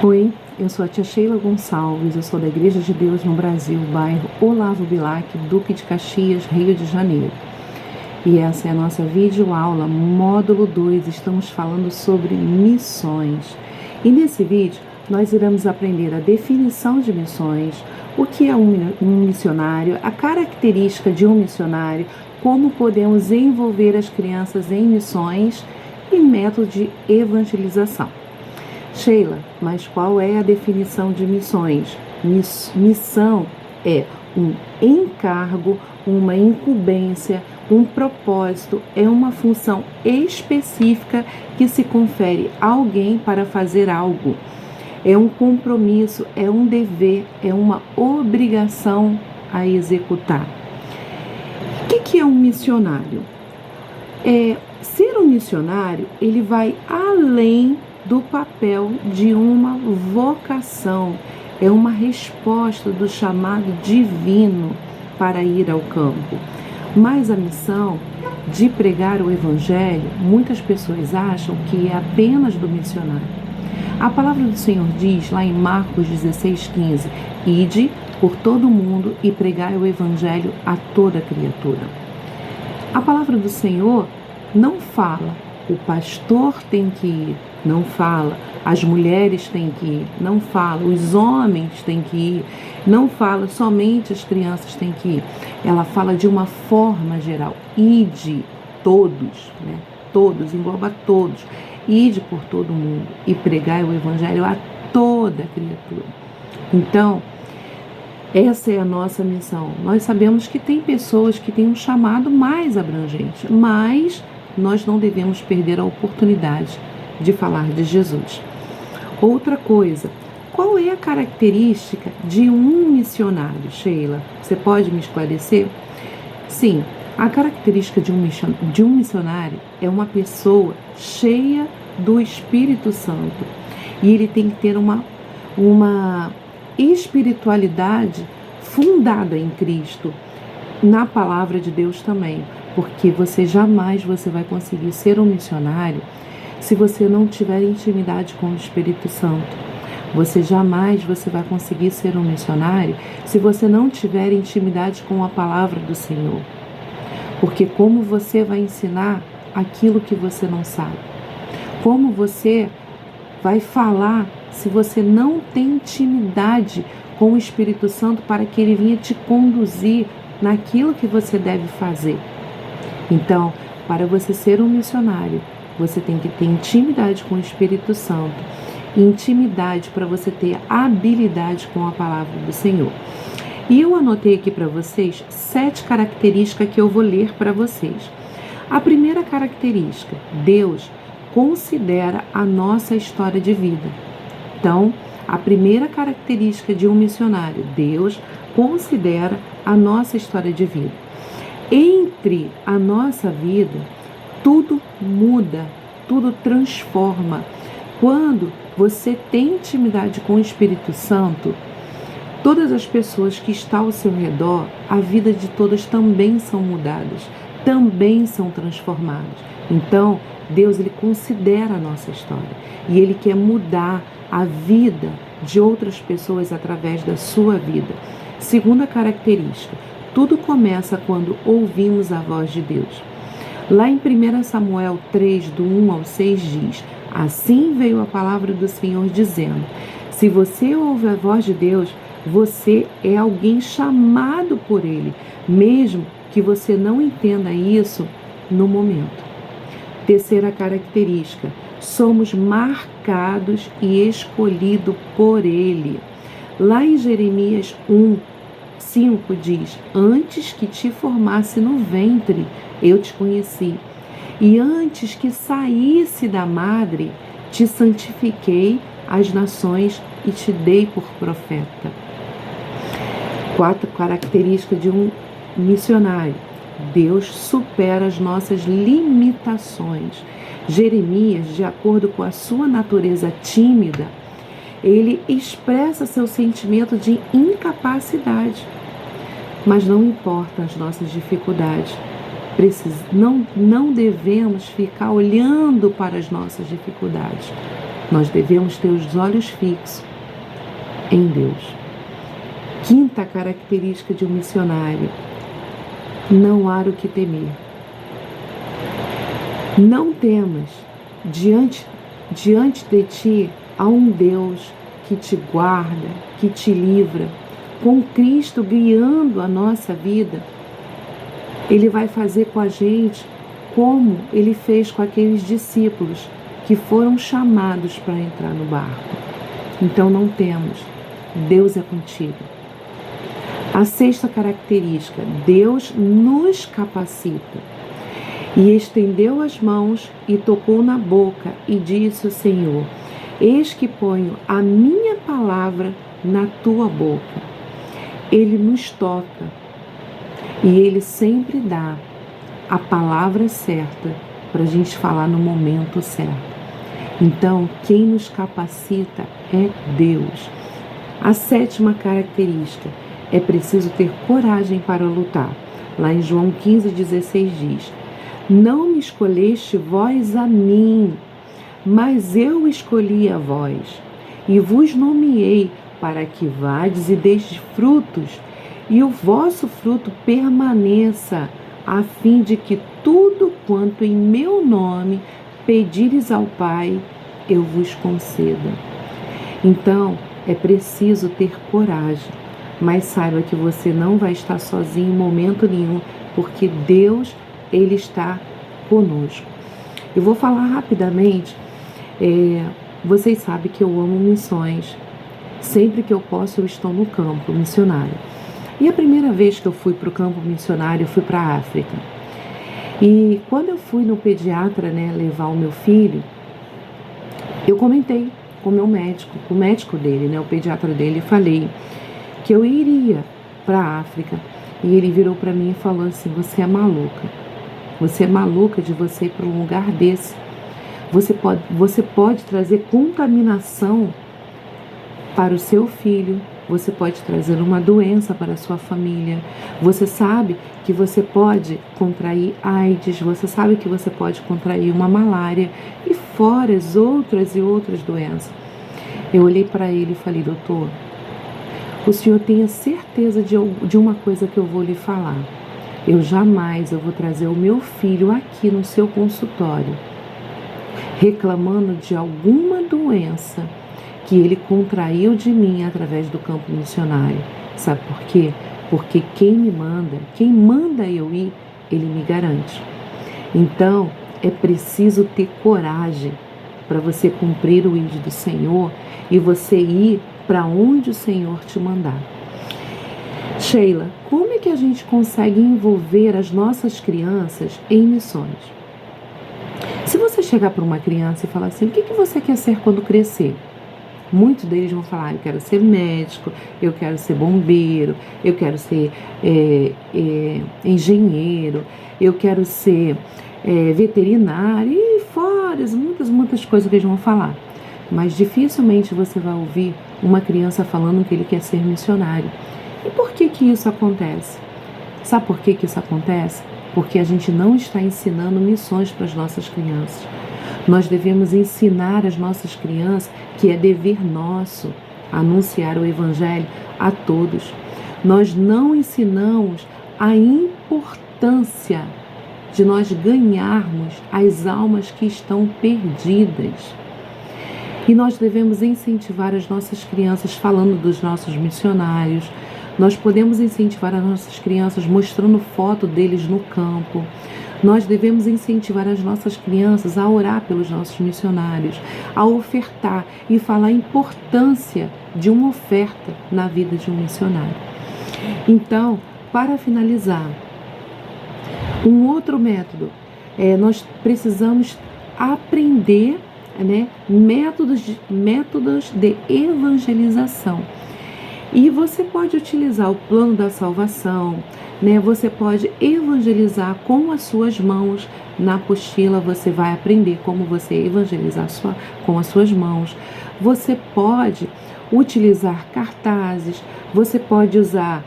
Oi, eu sou a tia Sheila Gonçalves, eu sou da Igreja de Deus no Brasil, bairro Olavo Bilac, Duque de Caxias, Rio de Janeiro. E essa é a nossa videoaula, módulo 2, estamos falando sobre missões. E nesse vídeo nós iremos aprender a definição de missões, o que é um missionário, a característica de um missionário, como podemos envolver as crianças em missões e método de evangelização. Sheila, mas qual é a definição de missões? Missão é um encargo, uma incumbência, um propósito, é uma função específica que se confere a alguém para fazer algo. É um compromisso, é um dever, é uma obrigação a executar. O que é um missionário? Ser um missionário, ele vai além do papel de uma vocação, é uma resposta do chamado divino para ir ao campo. Mas a missão de pregar o evangelho, muitas pessoas acham que é apenas do missionário. A palavra do Senhor diz lá em Marcos 16:15, ide por todo o mundo e pregai o evangelho a toda criatura. A palavra do Senhor não fala, o pastor tem que ir, não fala, as mulheres têm que ir, não fala, os homens têm que ir, não fala, somente as crianças têm que ir. Ela fala de uma forma geral, ide, todos, né? Todos, engloba todos, ide por todo mundo e pregai o evangelho a toda criatura. Então, essa é a nossa missão. Nós sabemos que tem pessoas que têm um chamado mais abrangente, mas nós não devemos perder a oportunidade de falar de Jesus. Outra coisa, qual é a característica de um missionário, Sheila? Você pode me esclarecer? Sim, a característica de um missionário é uma pessoa cheia do Espírito Santo. E ele tem que ter uma espiritualidade fundada em Cristo, na palavra de Deus também, porque jamais vai conseguir ser um missionário se você não tiver intimidade com o Espírito Santo. Jamais vai conseguir ser um missionário se você não tiver intimidade com a palavra do Senhor. Porque como você vai ensinar aquilo que você não sabe? Como você vai falar se você não tem intimidade com o Espírito Santo para que ele venha te conduzir naquilo que você deve fazer? Então, para você ser um missionário, você tem que ter intimidade com o Espírito Santo, intimidade para você ter habilidade com a palavra do Senhor. E eu anotei aqui para vocês 7 características que eu vou ler para vocês. A primeira característica, Deus considera a nossa história de vida. Então, a primeira característica de um missionário, Deus considera a nossa história de vida. Entre a nossa vida, tudo muda, tudo transforma. Quando você tem intimidade com o Espírito Santo, todas as pessoas que estão ao seu redor, a vida de todas também são mudadas, também são transformadas. Então, Deus, ele considera a nossa história e ele quer mudar a vida de outras pessoas através da sua vida. Segunda característica, tudo começa quando ouvimos a voz de Deus. Lá em 1 Samuel 3, do 1 ao 6 diz, assim veio a palavra do Senhor dizendo, se você ouve a voz de Deus, você é alguém chamado por Ele, mesmo que você não entenda isso no momento. Terceira característica, somos marcados e escolhidos por Ele. Lá em Jeremias 1:5 diz, antes que te formasse no ventre, eu te conheci. E antes que saísse da madre, te santifiquei às nações e te dei por profeta. 4 características de um missionário. Deus supera as nossas limitações. Jeremias, de acordo com a sua natureza tímida, ele expressa seu sentimento de incapacidade. Mas não importa as nossas dificuldades. Não devemos ficar olhando para as nossas dificuldades. Nós devemos ter os olhos fixos em Deus. Quinta característica de um missionário: não há o que temer. Não temas, diante de ti há um Deus que te guarda, que te livra. Com Cristo guiando a nossa vida, Ele vai fazer com a gente como Ele fez com aqueles discípulos que foram chamados para entrar no barco. Então não temos, Deus é contigo. A sexta característica: Deus nos capacita. E estendeu as mãos e tocou na boca e disse o Senhor: eis que ponho a minha palavra na tua boca. Ele nos toca e Ele sempre dá a palavra certa para a gente falar no momento certo. Então, quem nos capacita é Deus. A sétima característica: é preciso ter coragem para lutar. Lá em João 15,16 diz: não me escolheste vós a mim, mas eu escolhi a vós, e vos nomeei para que vades e deis frutos, e o vosso fruto permaneça, a fim de que tudo quanto em meu nome pedires ao Pai, eu vos conceda. Então, é preciso ter coragem, mas saiba que você não vai estar sozinho em momento nenhum, porque Deus, Ele está conosco. Eu vou falar rapidamente. Vocês sabem que eu amo missões. Sempre que eu posso, eu estou no campo missionário. E a primeira vez que eu fui para o campo missionário, eu fui para a África. E quando eu fui no pediatra, levar o meu filho, eu comentei com o meu médico, com o médico dele, o pediatra dele, e falei que eu iria para a África. E ele virou para mim e falou assim: você é maluca. Você é maluca de você ir para um lugar desse. Você pode trazer contaminação para o seu filho. Você pode trazer uma doença para a sua família. Você sabe que você pode contrair AIDS. Você sabe que você pode contrair uma malária. E fora as outras e outras doenças. Eu olhei para ele e falei: doutor, o senhor tenha certeza de uma coisa que eu vou lhe falar. Eu vou trazer o meu filho aqui no seu consultório reclamando de alguma doença que ele contraiu de mim através do campo missionário. Sabe por quê? Porque quem manda eu ir, Ele me garante. Então, é preciso ter coragem para você cumprir o ID do Senhor e você ir para onde o Senhor te mandar. Sheila, como é que a gente consegue envolver as nossas crianças em missões? Se você chegar para uma criança e falar assim: o que você quer ser quando crescer? Muitos deles vão falar: eu quero ser médico, eu quero ser bombeiro, eu quero ser engenheiro, eu quero ser veterinário, e fora muitas coisas que eles vão falar. Mas dificilmente você vai ouvir uma criança falando que ele quer ser missionário. E por que isso acontece? Sabe por que isso acontece? Porque a gente não está ensinando missões para as nossas crianças. Nós devemos ensinar as nossas crianças que é dever nosso anunciar o Evangelho a todos. Nós não ensinamos a importância de nós ganharmos as almas que estão perdidas. E nós devemos incentivar as nossas crianças falando dos nossos missionários. Nós podemos incentivar as nossas crianças mostrando foto deles no campo. Nós devemos incentivar as nossas crianças a orar pelos nossos missionários, a ofertar e falar a importância de uma oferta na vida de um missionário. Então, para finalizar, um outro método, nós precisamos aprender métodos de evangelização. E você pode utilizar o plano da salvação, você pode evangelizar com as suas mãos. Na apostila você vai aprender como você evangelizar com as suas mãos. Você pode utilizar cartazes, você pode usar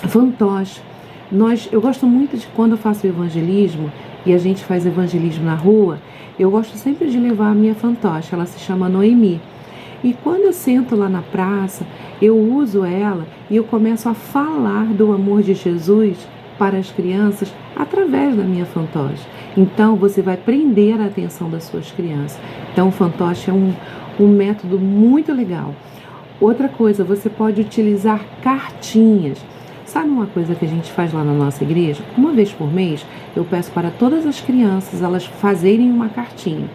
fantoche. Eu gosto muito de quando eu faço evangelismo e a gente faz evangelismo na rua, Eu gosto sempre de levar a minha fantoche, ela se chama Noemi. E quando eu sento lá na praça, eu uso ela e eu começo a falar do amor de Jesus para as crianças através da minha fantoche. Então, você vai prender a atenção das suas crianças. Então, o fantoche é um método muito legal. Outra coisa, você pode utilizar cartinhas. Sabe uma coisa que a gente faz lá na nossa igreja? Uma vez por mês, eu peço para todas as crianças elas fazerem uma cartinha.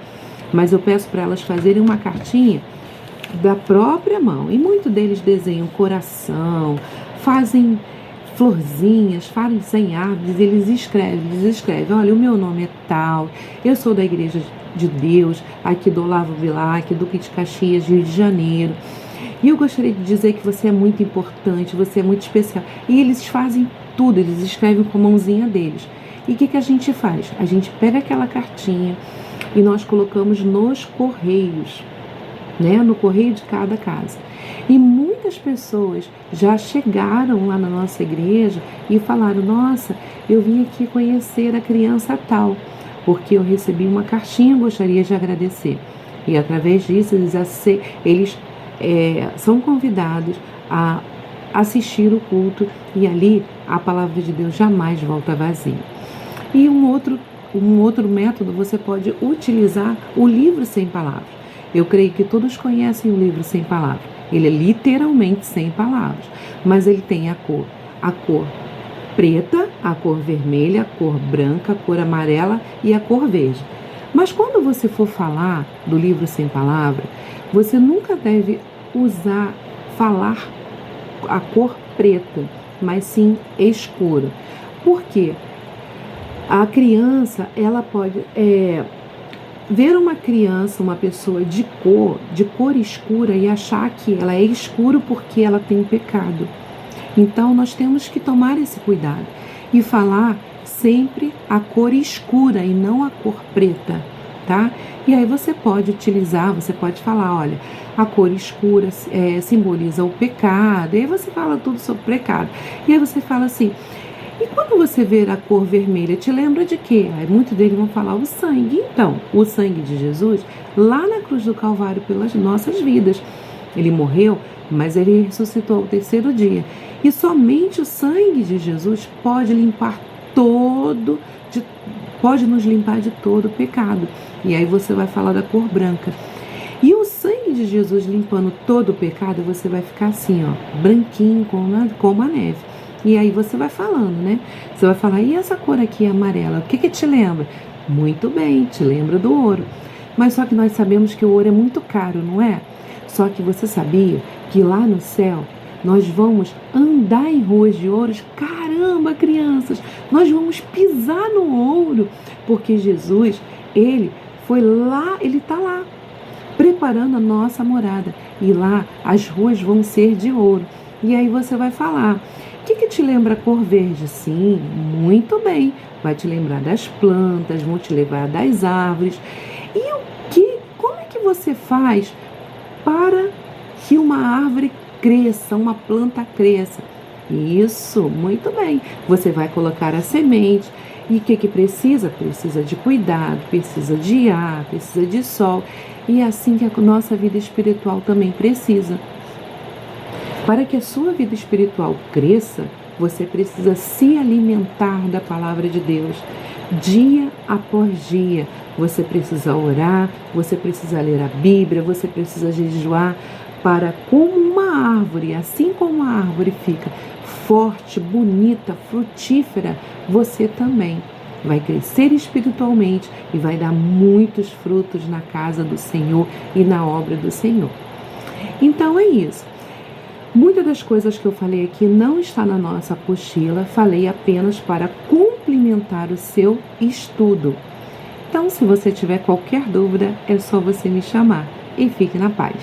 Mas eu peço para elas fazerem uma cartinha da própria mão. E muitos deles desenham coração, fazem florzinhas, fazem árvores, eles escrevem, olha, o meu nome é tal, eu sou da Igreja de Deus, aqui do Olavo Bilac, Duque de Caxias, Rio de Janeiro. E eu gostaria de dizer que você é muito importante, você é muito especial. E eles fazem tudo, eles escrevem com a mãozinha deles. E o que a gente faz? A gente pega aquela cartinha e nós colocamos nos correios, né? No correio de cada casa. E muitas pessoas já chegaram lá na nossa igreja e falaram, nossa, eu vim aqui conhecer a criança tal, porque eu recebi uma cartinha e gostaria de agradecer. E através disso eles são convidados a assistir o culto e ali a palavra de Deus jamais volta vazia. E um outro método, você pode utilizar o livro sem palavras. Eu creio que todos conhecem o livro sem palavras. Ele é literalmente sem palavras, mas ele tem a cor preta, a cor vermelha, a cor branca, a cor amarela e a cor verde. Mas quando você for falar do livro sem palavras, você nunca deve falar a cor preta, mas sim escura. Por quê? A criança, ela pode ver uma criança, uma pessoa de cor escura e achar que ela é escura porque ela tem pecado. Então, nós temos que tomar esse cuidado e falar sempre a cor escura e não a cor preta, tá? E aí você pode falar, olha, a cor escura simboliza o pecado, e aí você fala tudo sobre pecado. E aí você fala assim, e quando você ver a cor vermelha, te lembra de quê? Aí muitos deles vão falar o sangue. Então, o sangue de Jesus, lá na cruz do Calvário, pelas nossas vidas. Ele morreu, mas ele ressuscitou ao terceiro dia. E somente o sangue de Jesus pode pode nos limpar de todo o pecado. E aí você vai falar da cor branca. E o sangue de Jesus limpando todo o pecado, você vai ficar assim, ó, branquinho como a neve. E aí você vai falando, né? Você vai falar, e essa cor aqui é amarela, o que te lembra? Muito bem, te lembra do ouro. Mas só que nós sabemos que o ouro é muito caro, não é? Só que você sabia que lá no céu nós vamos andar em ruas de ouros? Caramba, crianças, nós vamos pisar no ouro, porque Jesus, ele foi lá, ele está lá, preparando a nossa morada. E lá as ruas vão ser de ouro. E aí você vai falar, o que te lembra a cor verde? Sim, muito bem. Vai te lembrar das plantas, vão te lembrar das árvores. E como é que você faz para que uma árvore cresça, uma planta cresça? Isso, muito bem. Você vai colocar a semente. E o que precisa? Precisa de cuidado, precisa de ar, precisa de sol. E é assim que a nossa vida espiritual também precisa. Para que a sua vida espiritual cresça, você precisa se alimentar da palavra de Deus. Dia após dia, você precisa orar, você precisa ler a Bíblia, você precisa jejuar para, como uma árvore, assim como a árvore fica forte, bonita, frutífera, você também vai crescer espiritualmente e vai dar muitos frutos na casa do Senhor e na obra do Senhor. Então é isso. Muitas das coisas que eu falei aqui não está na nossa apostila, falei apenas para complementar o seu estudo. Então, se você tiver qualquer dúvida, é só você me chamar e fique na paz.